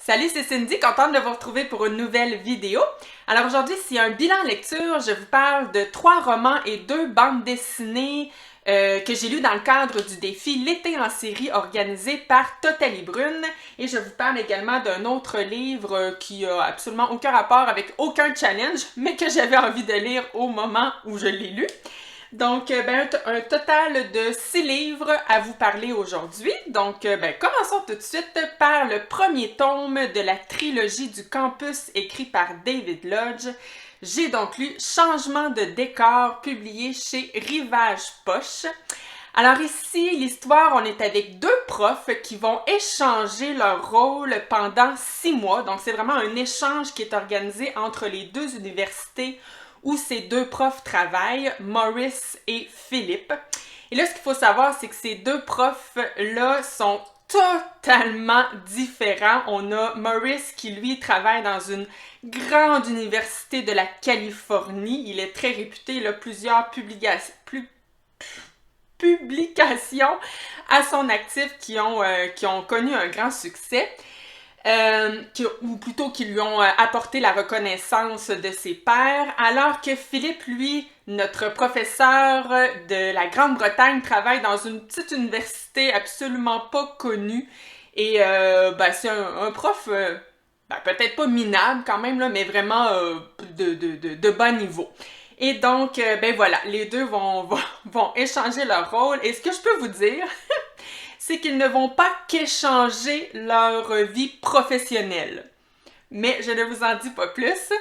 Salut, c'est Cindy, contente de vous retrouver pour une nouvelle vidéo. Alors aujourd'hui, c'est un bilan lecture. Je vous parle de 3 romans et 2 bandes dessinées que j'ai lues dans le cadre du défi L'été en série organisé par Totalie Brune. Et je vous parle également d'un autre livre qui a absolument aucun rapport avec aucun challenge, mais que j'avais envie de lire au moment où je l'ai lu. Donc, un total de 6 livres à vous parler aujourd'hui. Donc, commençons tout de suite par le premier tome de la trilogie du campus écrit par David Lodge. J'ai donc lu Changement de décor, publié chez Rivage Poche. Alors ici, l'histoire, on est avec 2 profs qui vont échanger leur rôle pendant 6 mois. Donc, c'est vraiment un échange qui est organisé entre les 2 universités où ces 2 profs travaillent, Maurice et Philippe. Et là, ce qu'il faut savoir, c'est que ces 2 profs-là sont totalement différents. On a Maurice qui, lui, travaille dans une grande université de la Californie. Il est très réputé, il a plusieurs publications à son actif qui ont connu un grand succès. Ou plutôt qui lui ont apporté la reconnaissance de ses pairs, alors que Philippe, lui, notre professeur de la Grande-Bretagne, travaille dans une petite université absolument pas connue, et c'est un prof, peut-être pas minable quand même, là, mais vraiment de bas niveau. Et donc, voilà, les 2 vont échanger leur rôle, et ce que je peux vous dire, c'est qu'ils ne vont pas qu'échanger leur vie professionnelle. Mais je ne vous en dis pas plus.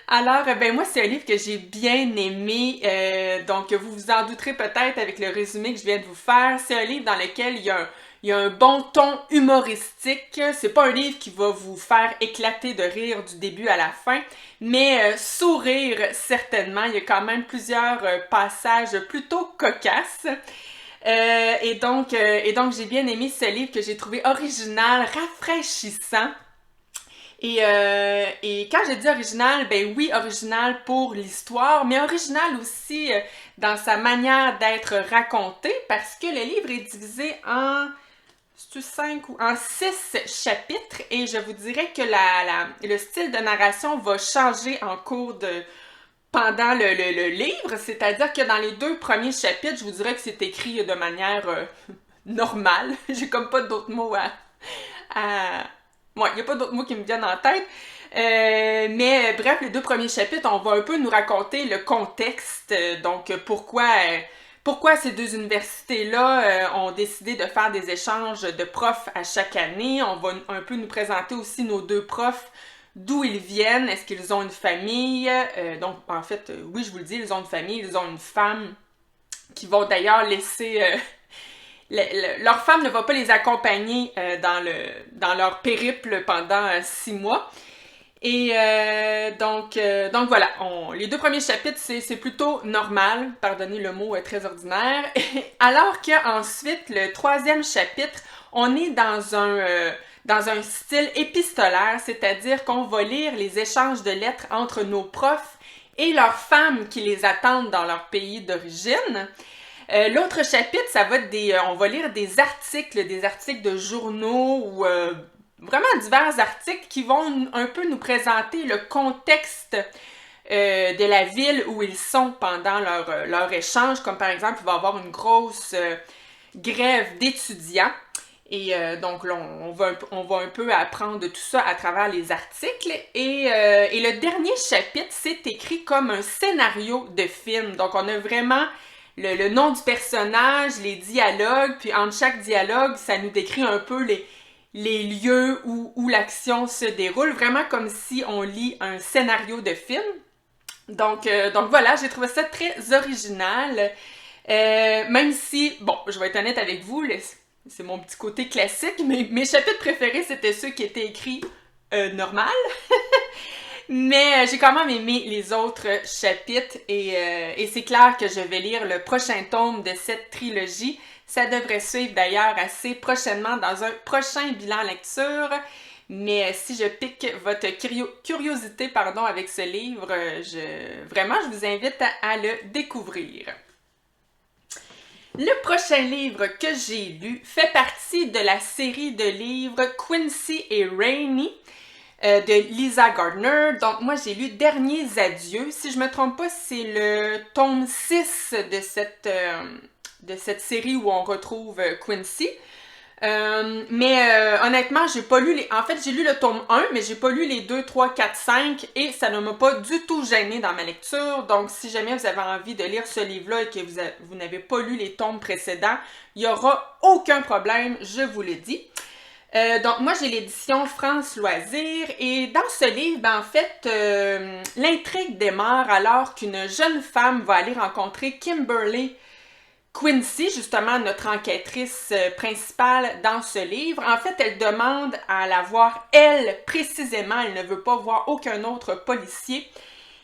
Alors, moi, c'est un livre que j'ai bien aimé. Donc, vous vous en douterez peut-être avec le résumé que je viens de vous faire. C'est un livre dans lequel il y a un bon ton humoristique. C'est pas un livre qui va vous faire éclater de rire du début à la fin, mais sourire certainement. Il y a quand même plusieurs passages plutôt cocasses. Et donc j'ai bien aimé ce livre que j'ai trouvé original, rafraîchissant. Et quand je dis original, ben oui, original pour l'histoire, mais original aussi dans sa manière d'être raconté, parce que le livre est divisé en 5 ou en 6 chapitres, et je vous dirais que le style de narration va changer pendant le livre, c'est-à-dire que dans les 2 premiers chapitres, je vous dirais que c'est écrit de manière normale. J'ai comme pas d'autres mots Ouais, il n'y a pas d'autres mots qui me viennent en tête. Mais bref, les 2 premiers chapitres, on va un peu nous raconter le contexte, donc pourquoi ces 2 universités-là ont décidé de faire des échanges de profs à chaque année. On va un peu nous présenter aussi nos 2 profs, d'où ils viennent, est-ce qu'ils ont une famille, donc en fait, oui, je vous le dis, ils ont une famille, ils ont une femme qui vont d'ailleurs laisser... leur femme ne va pas les accompagner dans leur périple pendant 6 mois. Et donc voilà, les 2 premiers chapitres, c'est plutôt normal, pardonnez le mot très ordinaire, alors qu'ensuite, le 3e chapitre, on est dans un style épistolaire, c'est-à-dire qu'on va lire les échanges de lettres entre nos profs et leurs femmes qui les attendent dans leur pays d'origine. L'autre chapitre, ça va être on va lire des articles de journaux ou vraiment divers articles qui vont un peu nous présenter le contexte de la ville où ils sont pendant leur échange, comme par exemple, il va y avoir une grosse grève d'étudiants. Et donc là, on va un peu apprendre tout ça à travers les articles. Et le dernier chapitre, c'est écrit comme un scénario de film. Donc on a vraiment le nom du personnage, les dialogues, puis entre chaque dialogue, ça nous décrit un peu les lieux où l'action se déroule, vraiment comme si on lit un scénario de film. Donc voilà, j'ai trouvé ça très original. Même si, bon, je vais être honnête avec vous, c'est mon petit côté classique, mais mes chapitres préférés, c'était ceux qui étaient écrits normal. Mais j'ai quand même aimé les autres chapitres et c'est clair que je vais lire le prochain tome de cette trilogie. Ça devrait suivre d'ailleurs assez prochainement dans un prochain bilan lecture. Mais si je pique votre curiosité avec ce livre, vraiment, je vous invite à le découvrir. Le prochain livre que j'ai lu fait partie de la série de livres Quincy et Rainey. de Lisa Gardner. Donc moi j'ai lu Derniers adieux. Si je me trompe pas, c'est le tome 6 de cette série où on retrouve Quincy. Honnêtement, j'ai pas lu en fait, j'ai lu le tome 1, mais j'ai pas lu les 2, 3, 4, 5 et ça ne m'a pas du tout gêné dans ma lecture. Donc, si jamais vous avez envie de lire ce livre-là et que vous n'avez pas lu les tomes précédents, il n'y aura aucun problème, je vous le dis. Donc, moi, j'ai l'édition France Loisirs et dans ce livre, en fait, l'intrigue démarre alors qu'une jeune femme va aller rencontrer Kimberly Quincy, justement, notre enquêtrice principale dans ce livre. En fait, elle demande à la voir, elle, précisément. Elle ne veut pas voir aucun autre policier.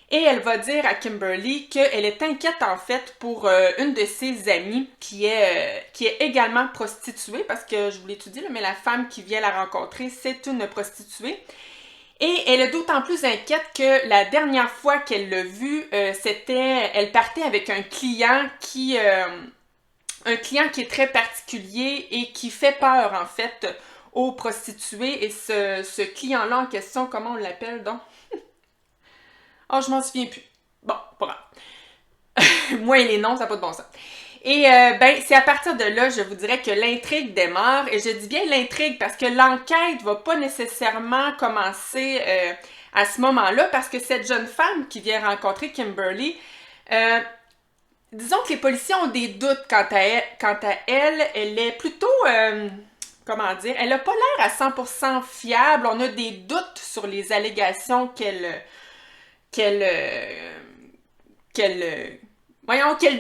Et elle va dire à Kimberly qu'elle est inquiète, en fait, pour une de ses amies qui est également prostituée, parce que, je vous l'ai tout dit, mais la femme qui vient la rencontrer, c'est une prostituée. Et elle est d'autant plus inquiète que la dernière fois qu'elle l'a vue, elle partait avec un client qui est très particulier et qui fait peur, en fait, aux prostituées. Et ce client-là en question, comment on l'appelle, donc? Oh, je m'en souviens plus. Bon, pas grave. Moi et les noms, ça n'a pas de bon sens. Et c'est à partir de là, je vous dirais que l'intrigue démarre. Et je dis bien l'intrigue parce que l'enquête va pas nécessairement commencer à ce moment-là, parce que cette jeune femme qui vient rencontrer Kimberly, disons que les policiers ont des doutes quant à elle. Elle est plutôt, comment dire, elle n'a pas l'air à 100% fiable. On a des doutes sur les allégations qu'elle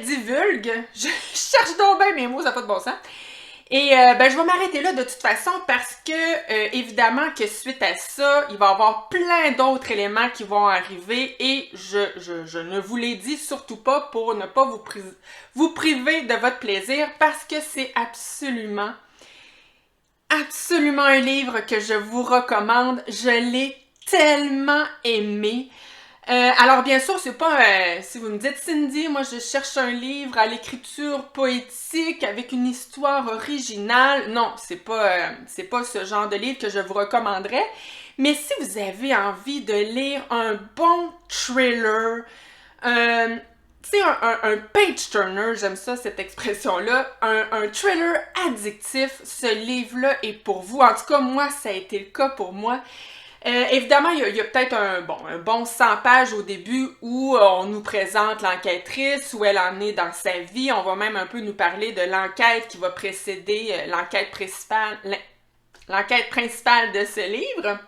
divulgue. Je cherche donc bien mes mots, ça n'a pas de bon sens. Et je vais m'arrêter là de toute façon parce que, évidemment, que suite à ça, il va y avoir plein d'autres éléments qui vont arriver et je ne vous les dis surtout pas pour ne pas vous priver de votre plaisir parce que c'est absolument un livre que je vous recommande. Je l'ai tellement aimé. Alors bien sûr, c'est pas si vous me dites Cindy, moi je cherche un livre à l'écriture poétique avec une histoire originale. Non, c'est pas ce genre de livre que je vous recommanderais. Mais si vous avez envie de lire un bon thriller, tu sais, un page-turner, j'aime ça, cette expression-là, un thriller addictif, ce livre-là est pour vous. En tout cas, moi, ça a été le cas pour moi. Évidemment, il y a peut-être un bon 100 pages au début où on nous présente l'enquêtrice, où elle en est dans sa vie. On va même un peu nous parler de l'enquête qui va précéder l'enquête principale de ce livre.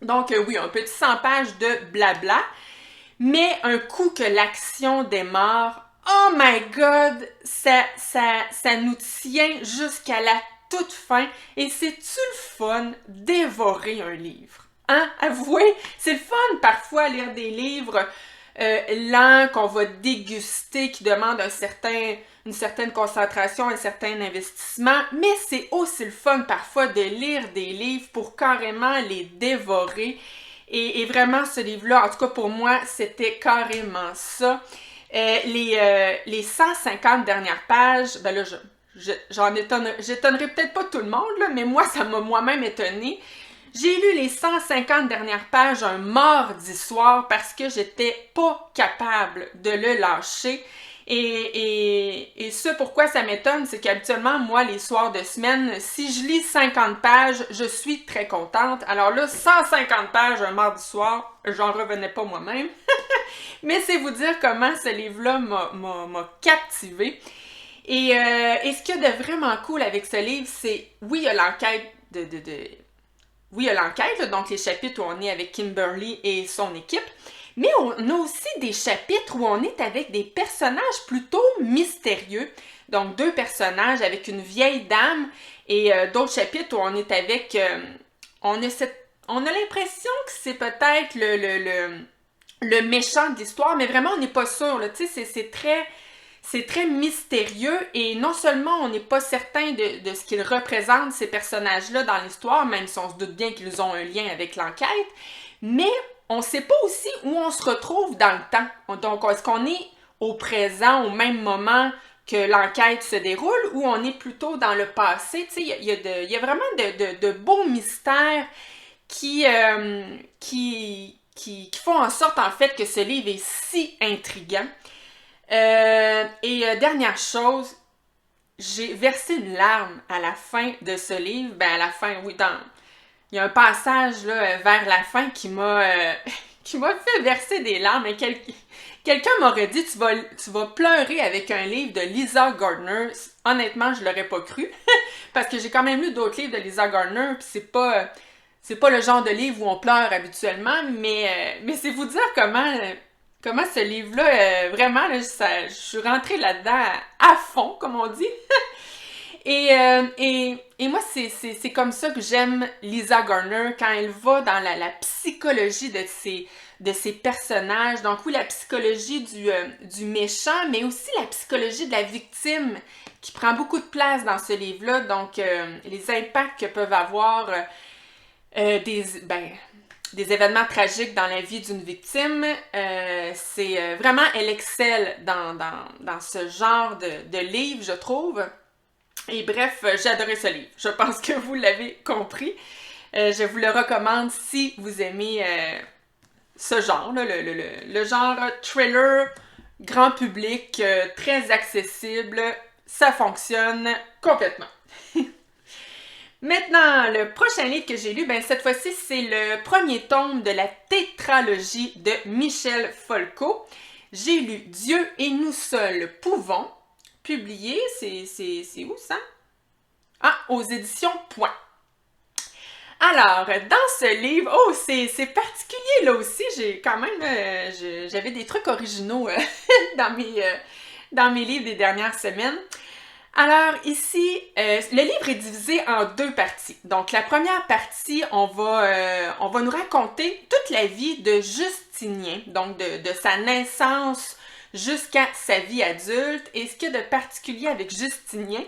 Donc oui, un petit 100 pages de blabla. Mais un coup que l'action démarre, oh my god, ça nous tient jusqu'à la toute fin. Et c'est-tu le fun dévorer un livre? Hein? Avouez, c'est le fun parfois lire des livres lents qu'on va déguster, qui demandent une certaine concentration, un certain investissement, mais c'est aussi le fun parfois de lire des livres pour carrément les dévorer. Et vraiment, ce livre-là, en tout cas pour moi, c'était carrément ça. Les 150 dernières pages, ben là, j'étonnerai peut-être pas tout le monde, là, mais moi, ça m'a moi-même étonnée. J'ai lu les 150 dernières pages un mardi soir parce que j'étais pas capable de le lâcher. Et ce pourquoi ça m'étonne, c'est qu'habituellement, moi, les soirs de semaine, si je lis 50 pages, je suis très contente. Alors là, 150 pages un mardi soir, j'en revenais pas moi-même. Mais c'est vous dire comment ce livre-là m'a captivée. Et ce qu'il y a de vraiment cool avec ce livre, c'est, oui, il y a l'enquête Oui, il y a l'enquête, donc les chapitres où on est avec Kimberly et son équipe, mais on a aussi des chapitres où on est avec des personnages plutôt mystérieux. Donc, 2 personnages avec une vieille dame et d'autres chapitres où on est avec... on a l'impression que c'est peut-être le méchant de l'histoire, mais vraiment, on n'est pas sûr. Tu sais, c'est très mystérieux et non seulement on n'est pas certain de ce qu'ils représentent, ces personnages-là, dans l'histoire, même si on se doute bien qu'ils ont un lien avec l'enquête, mais on ne sait pas aussi où on se retrouve dans le temps. Donc, est-ce qu'on est au présent, au même moment que l'enquête se déroule, ou on est plutôt dans le passé? Tu sais, il y a vraiment de beaux mystères qui font en sorte, en fait, que ce livre est si intriguant. Dernière chose, j'ai versé une larme à la fin de ce livre. Ben, à la fin, oui, il y a un passage là, vers la fin qui m'a qui m'a fait verser des larmes. Et quelqu'un m'aurait dit tu vas pleurer avec un livre de Lisa Gardner. Honnêtement, je l'aurais pas cru. Parce que j'ai quand même lu d'autres livres de Lisa Gardner, puis c'est pas le genre de livre où on pleure habituellement, mais c'est vous dire comment ce livre-là, vraiment, là, je suis rentrée là-dedans à fond, comme on dit. Et moi, c'est comme ça que j'aime Lisa Gardner, quand elle va dans la psychologie de ses personnages. Donc oui, la psychologie du méchant, mais aussi la psychologie de la victime, qui prend beaucoup de place dans ce livre-là. Donc, les impacts que peuvent avoir des événements tragiques dans la vie d'une victime. C'est vraiment, elle excelle dans ce genre de livre, je trouve. Et bref, j'ai adoré ce livre. Je pense que vous l'avez compris. Je vous le recommande si vous aimez ce genre, là, le genre thriller, grand public, très accessible. Ça fonctionne complètement. Maintenant, le prochain livre que j'ai lu, ben cette fois-ci, c'est le premier tome de la tétralogie de Michel Folco. J'ai lu Dieu et nous seuls pouvons, publié, c'est où ça? Ah, aux éditions Point. Alors, dans ce livre, oh, c'est particulier là aussi, j'ai quand même, j'avais des trucs originaux dans mes livres des dernières semaines. Alors ici, le livre est divisé en deux parties. Donc la première partie, on va nous raconter toute la vie de Justinien, donc de sa naissance jusqu'à sa vie adulte. Et ce qu'il y a de particulier avec Justinien,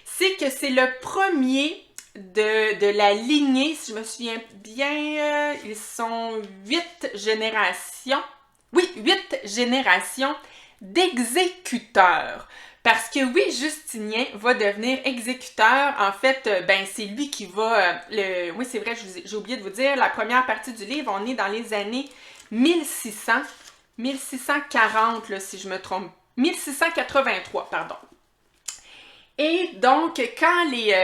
c'est que c'est le premier de la lignée, si je me souviens bien, ils sont 8 générations. Oui, 8 générations d'exécuteurs. Parce que oui, Justinien va devenir exécuteur. En fait, ben c'est lui qui va... oui, c'est vrai, j'ai oublié de vous dire, la première partie du livre, on est dans les années 1640, là, si je me trompe. 1683, pardon. Et donc, quand les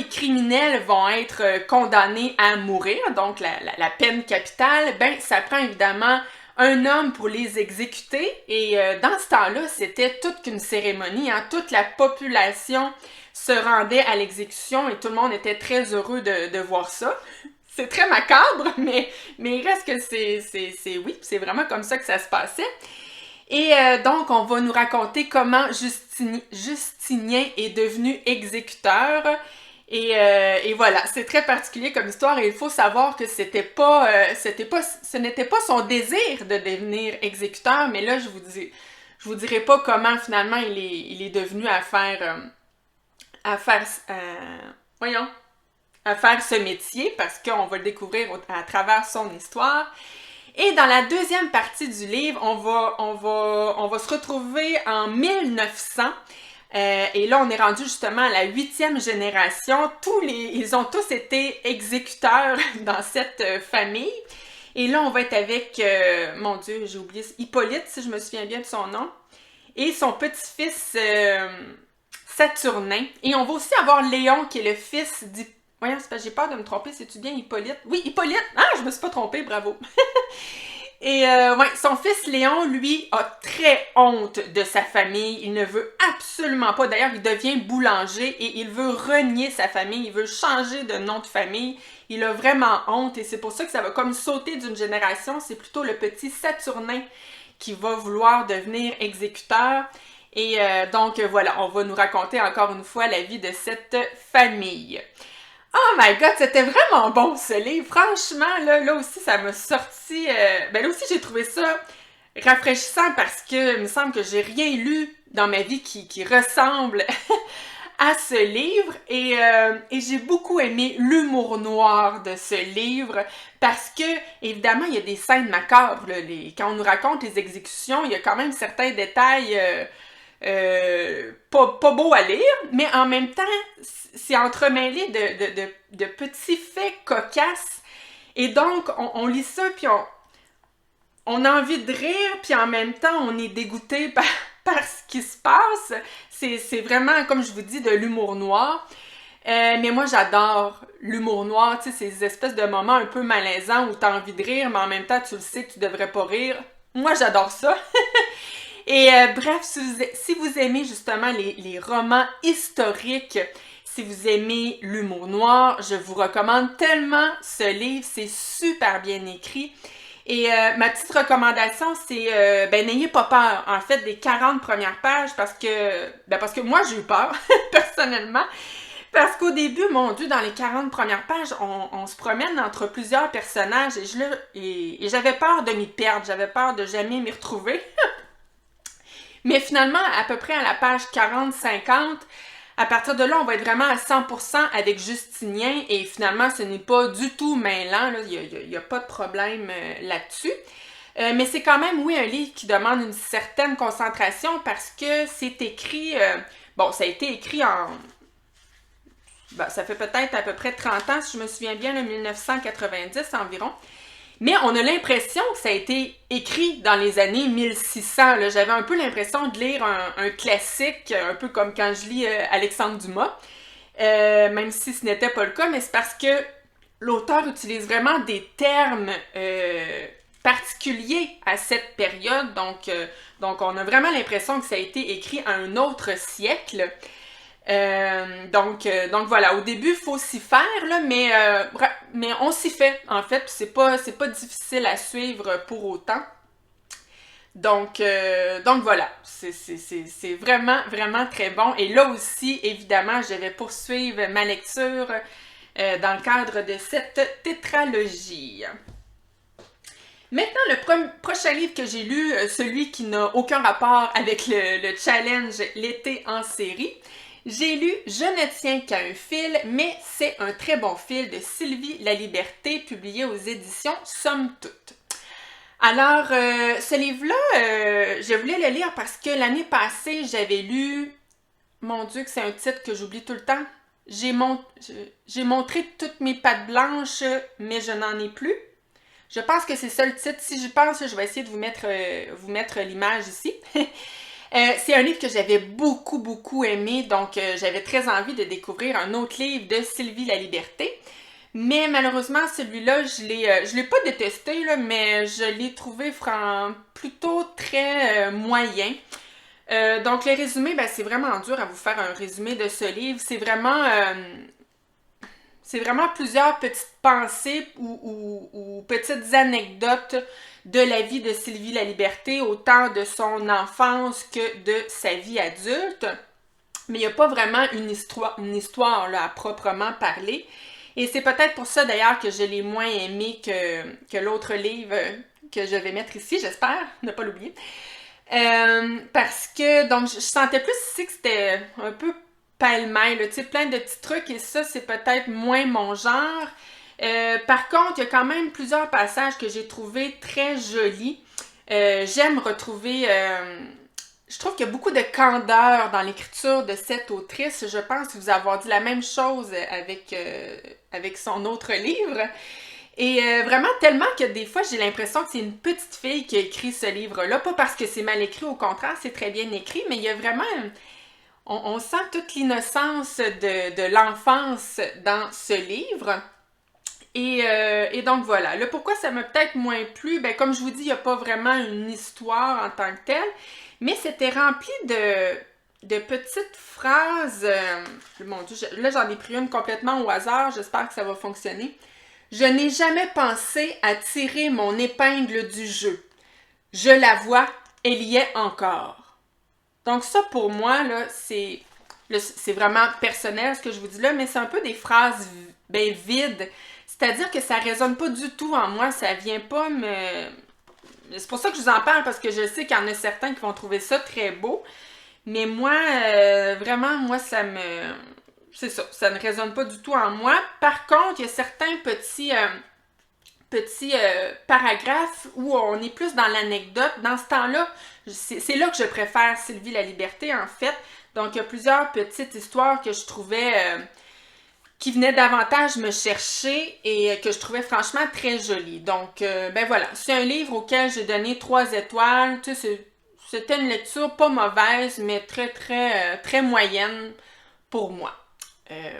criminels vont être condamnés à mourir, donc la peine capitale, ben ça prend évidemment un homme pour les exécuter. Et dans ce temps-là, c'était toute une cérémonie. Hein? Toute la population se rendait à l'exécution et tout le monde était très heureux de voir ça. C'est très macabre, mais il reste que oui, c'est vraiment comme ça que ça se passait. Et donc, on va nous raconter comment Justinien est devenu exécuteur. Et voilà, c'est très particulier comme histoire et il faut savoir que ce n'était pas son désir de devenir exécuteur, mais là, je vous dirai pas comment finalement il est devenu à faire ce métier parce qu'on va le découvrir à travers son histoire. Et dans la deuxième partie du livre, on va se retrouver en 1900. Et là, on est rendu justement à la 8e génération. Ils ont tous été exécuteurs dans cette famille. Et là, on va être avec, mon Dieu, j'ai oublié, Hippolyte, si je me souviens bien de son nom. Et son petit-fils Saturnin. Et on va aussi avoir Léon, qui est le fils d'Hippolyte. Voyons, c'est parce que j'ai peur de me tromper, c'est-tu bien Hippolyte? Oui, Hippolyte! Ah, je me suis pas trompée, bravo! Et son fils Léon, lui, a très honte de sa famille. Il ne veut absolument pas. D'ailleurs, il devient boulanger et il veut renier sa famille. Il veut changer de nom de famille. Il a vraiment honte et c'est pour ça que ça va comme sauter d'une génération. C'est plutôt le petit Saturnin qui va vouloir devenir exécuteur. Et donc, voilà, on va nous raconter encore une fois la vie de cette famille. Oh my god, c'était vraiment bon ce livre. Franchement, là aussi, ça m'a sorti... là aussi, j'ai trouvé ça rafraîchissant parce que il me semble que j'ai rien lu dans ma vie qui ressemble à ce livre. Et j'ai beaucoup aimé l'humour noir de ce livre parce que, évidemment, il y a des scènes macabres. Là, quand on nous raconte les exécutions, il y a quand même certains détails... pas beau à lire, mais en même temps, c'est entremêlé de petits faits cocasses Et donc, on lit ça, puis on a envie de rire, puis en même temps, on est dégoûté par ce qui se passe. C'est vraiment, comme je vous dis, de l'humour noir. Mais moi, j'adore l'humour noir, tu sais, ces espèces de moments un peu malaisants où t'as envie de rire, mais en même temps, tu le sais que tu devrais pas rire. Moi, j'adore ça. Et bref, si vous aimez justement les romans historiques, si vous aimez l'humour noir, je vous recommande tellement ce livre, c'est super bien écrit. Et ma petite recommandation, c'est, n'ayez pas peur, en fait, des 40 premières pages, parce que moi, j'ai eu peur, personnellement. Parce qu'au début, mon Dieu, dans les 40 premières pages, on se promène entre plusieurs personnages et j'avais peur de m'y perdre, j'avais peur de jamais m'y retrouver. Mais finalement, à peu près à la page 40-50, à partir de là, on va être vraiment à 100% avec Justinien et finalement, ce n'est pas du tout mêlant, il n'y a pas de problème là-dessus. Mais c'est quand même, oui, un livre qui demande une certaine concentration parce que c'est écrit, ça a été écrit ça fait peut-être à peu près 30 ans, si je me souviens bien, le 1990 environ. Mais on a l'impression que ça a été écrit dans les années 1600. Là. J'avais un peu l'impression de lire un classique, un peu comme quand je lis Alexandre Dumas, même si ce n'était pas le cas, mais c'est parce que l'auteur utilise vraiment des termes particuliers à cette période. Donc on a vraiment l'impression que ça a été écrit à un autre siècle. Donc voilà, au début, il faut s'y faire, là, mais on s'y fait, en fait, puis c'est pas difficile à suivre pour autant. Donc voilà, c'est vraiment, vraiment très bon. Et là aussi, évidemment, je vais poursuivre ma lecture dans le cadre de cette tétralogie. Maintenant, le prochain livre que j'ai lu, celui qui n'a aucun rapport avec le challenge L'été en série, j'ai lu Je ne tiens qu'à un fil, mais c'est un très bon fil de Sylvie Laliberté, publié aux éditions Somme Toute. Alors, ce livre-là, je voulais le lire parce que l'année passée, j'avais lu... Mon Dieu, que c'est un titre que j'oublie tout le temps. J'ai montré toutes mes pattes blanches, mais je n'en ai plus. Je pense que c'est ça le titre. Si j'y pense, je vais essayer de vous mettre l'image ici. C'est un livre que j'avais beaucoup, beaucoup aimé, donc j'avais très envie de découvrir un autre livre de Sylvie Laliberté. Mais malheureusement, celui-là, je l'ai pas détesté, là, mais je l'ai trouvé plutôt très moyen. Donc le résumé, c'est vraiment dur à vous faire un résumé de ce livre. C'est vraiment plusieurs petites pensées ou petites anecdotes de la vie de Sylvie Laliberté, autant de son enfance que de sa vie adulte. Mais il n'y a pas vraiment une histoire là, à proprement parler. Et c'est peut-être pour ça d'ailleurs que je l'ai moins aimé que l'autre livre que je vais mettre ici, j'espère ne pas l'oublier. Parce que, donc, je sentais plus ici que c'était un peu pêle-mêle, tu sais, plein de petits trucs, et ça, c'est peut-être moins mon genre. Par contre, il y a quand même plusieurs passages que j'ai trouvés très jolis. J'aime retrouver... je trouve qu'il y a beaucoup de candeur dans l'écriture de cette autrice. Je pense vous avoir dit la même chose avec son autre livre. Et vraiment tellement que des fois, j'ai l'impression que c'est une petite fille qui a écrit ce livre-là. Pas parce que c'est mal écrit, au contraire, c'est très bien écrit, mais il y a vraiment... On sent toute l'innocence de l'enfance dans ce livre. Et donc voilà. Là, pourquoi ça m'a peut-être moins plu? Comme je vous dis, il n'y a pas vraiment une histoire en tant que telle, mais c'était rempli de petites phrases. Mon Dieu, là, j'en ai pris une complètement au hasard. J'espère que ça va fonctionner. Je n'ai jamais pensé à tirer mon épingle du jeu. Je la vois, elle y est encore. Donc ça, pour moi, là, c'est vraiment personnel ce que je vous dis là, mais c'est un peu des phrases vides. C'est-à-dire que ça résonne pas du tout en moi, ça vient pas me... C'est pour ça que je vous en parle, parce que je sais qu'il y en a certains qui vont trouver ça très beau, mais moi, vraiment, moi, c'est ça, ça ne résonne pas du tout en moi. Par contre, il y a certains petits paragraphes où on est plus dans l'anecdote. Dans ce temps-là, c'est là que je préfère Sylvie Laliberté, en fait. Donc, il y a plusieurs petites histoires que je trouvais qui venait davantage me chercher et que je trouvais franchement très joli. Donc, ben voilà, c'est un livre auquel j'ai donné 3 étoiles. Tu sais, c'était une lecture pas mauvaise, mais très moyenne pour moi.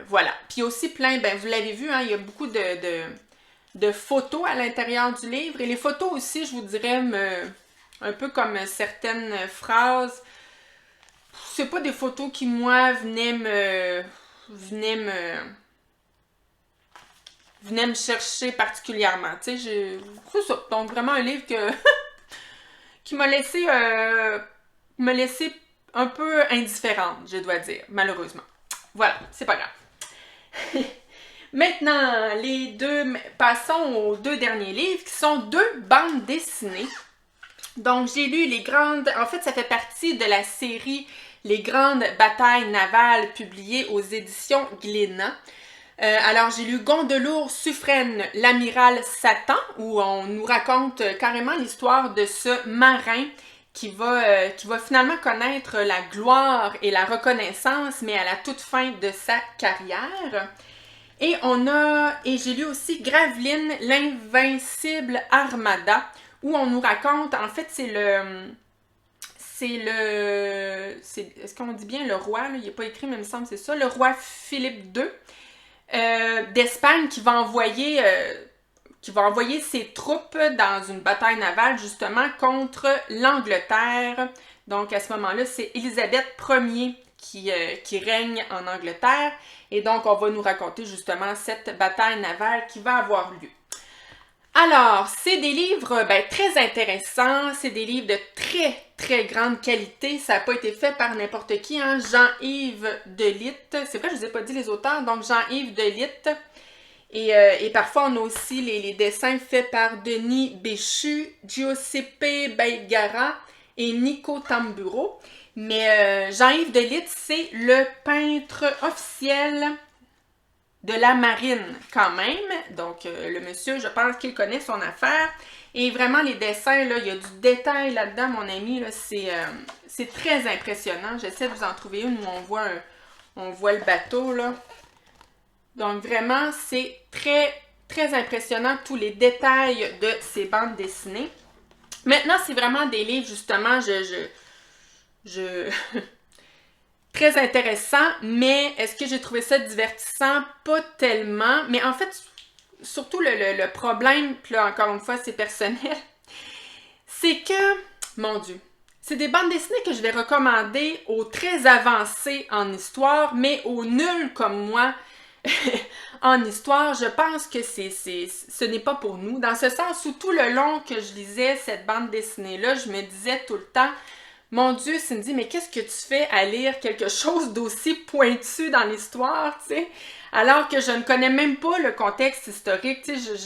Voilà. Puis aussi plein, ben vous l'avez vu, hein, il y a beaucoup de photos à l'intérieur du livre. Et les photos aussi, je vous dirais, un peu comme certaines phrases, c'est pas des photos qui, moi, venaient me chercher particulièrement. Tu sais, c'est ça. Donc, vraiment un livre qui m'a laissé un peu indifférente, je dois dire, malheureusement. Voilà, c'est pas grave. Maintenant, passons aux 2 derniers livres, qui sont 2 bandes dessinées. Donc, j'ai lu en fait, ça fait partie de la série Les grandes batailles navales, publiées aux éditions Glénat. Alors, j'ai lu Gondelour Suffren, l'amiral Satan, où on nous raconte carrément l'histoire de ce marin qui va finalement connaître la gloire et la reconnaissance, mais à la toute fin de sa carrière. Et j'ai lu aussi Graveline, l'invincible armada, où on nous raconte, en fait, est-ce qu'on dit bien le roi, là? Il n'est pas écrit, mais il me semble que c'est ça, le roi Philippe II, d'Espagne qui va envoyer ses troupes dans une bataille navale justement contre l'Angleterre. Donc à ce moment-là, c'est Élisabeth Ier qui règne en Angleterre. Et donc on va nous raconter justement cette bataille navale qui va avoir lieu. Alors, c'est des livres très intéressants, c'est des livres de très grande qualité, ça n'a pas été fait par n'importe qui, hein? Jean-Yves Delitte, c'est vrai, je ne vous ai pas dit les auteurs, donc Jean-Yves Delitte, et parfois on a aussi les dessins faits par Denis Béchu, Giuseppe Baigara et Nico Tamburo, mais Jean-Yves Delitte, c'est le peintre officiel de la marine quand même. Donc, le monsieur, je pense qu'il connaît son affaire. Et vraiment, les dessins, là, il y a du détail là-dedans, mon ami. Là, c'est très impressionnant. J'essaie de vous en trouver une où on voit le bateau, là. Donc, vraiment, c'est très impressionnant, tous les détails de ces bandes dessinées. Maintenant, c'est vraiment des livres, justement, très intéressant, mais est-ce que j'ai trouvé ça divertissant? Pas tellement. Mais en fait, surtout le problème, puis là, encore une fois, c'est personnel, c'est que, mon Dieu, c'est des bandes dessinées que je vais recommander aux très avancés en histoire, mais aux nuls comme moi en histoire. Je pense que ce n'est pas pour nous. Dans ce sens où tout le long que je lisais cette bande dessinée-là, je me disais tout le temps, mon Dieu, Cindy, mais qu'est-ce que tu fais à lire quelque chose d'aussi pointu dans l'histoire, tu sais? Alors que je ne connais même pas le contexte historique, tu sais,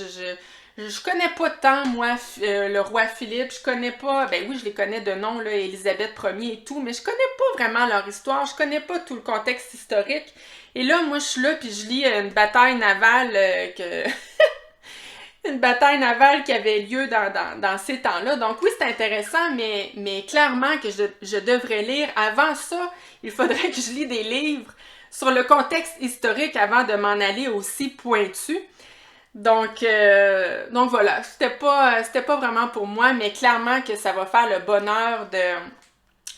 je connais pas tant, moi, le roi Philippe, je connais pas, ben oui, je les connais de nom, là, Élisabeth Ier et tout, mais je connais pas vraiment leur histoire, je connais pas tout le contexte historique. Et là, moi, je suis là, puis je lis une bataille navale une bataille navale qui avait lieu dans ces temps-là. Donc oui, c'est intéressant, mais clairement que je devrais lire. Avant ça, il faudrait que je lis des livres sur le contexte historique avant de m'en aller aussi pointu. Donc voilà, c'était pas vraiment pour moi, mais clairement que ça va faire le bonheur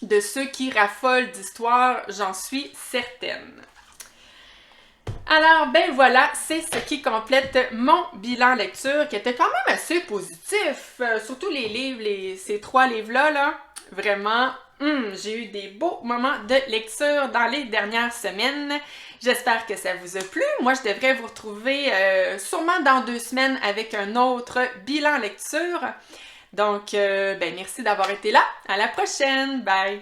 de ceux qui raffolent d'histoire, j'en suis certaine. Alors, ben voilà, c'est ce qui complète mon bilan lecture, qui était quand même assez positif. Surtout les livres, ces 3 livres-là, là, vraiment, j'ai eu des beaux moments de lecture dans les dernières semaines. J'espère que ça vous a plu. Moi, je devrais vous retrouver sûrement dans 2 semaines avec un autre bilan lecture. Donc, ben merci d'avoir été là. À la prochaine. Bye!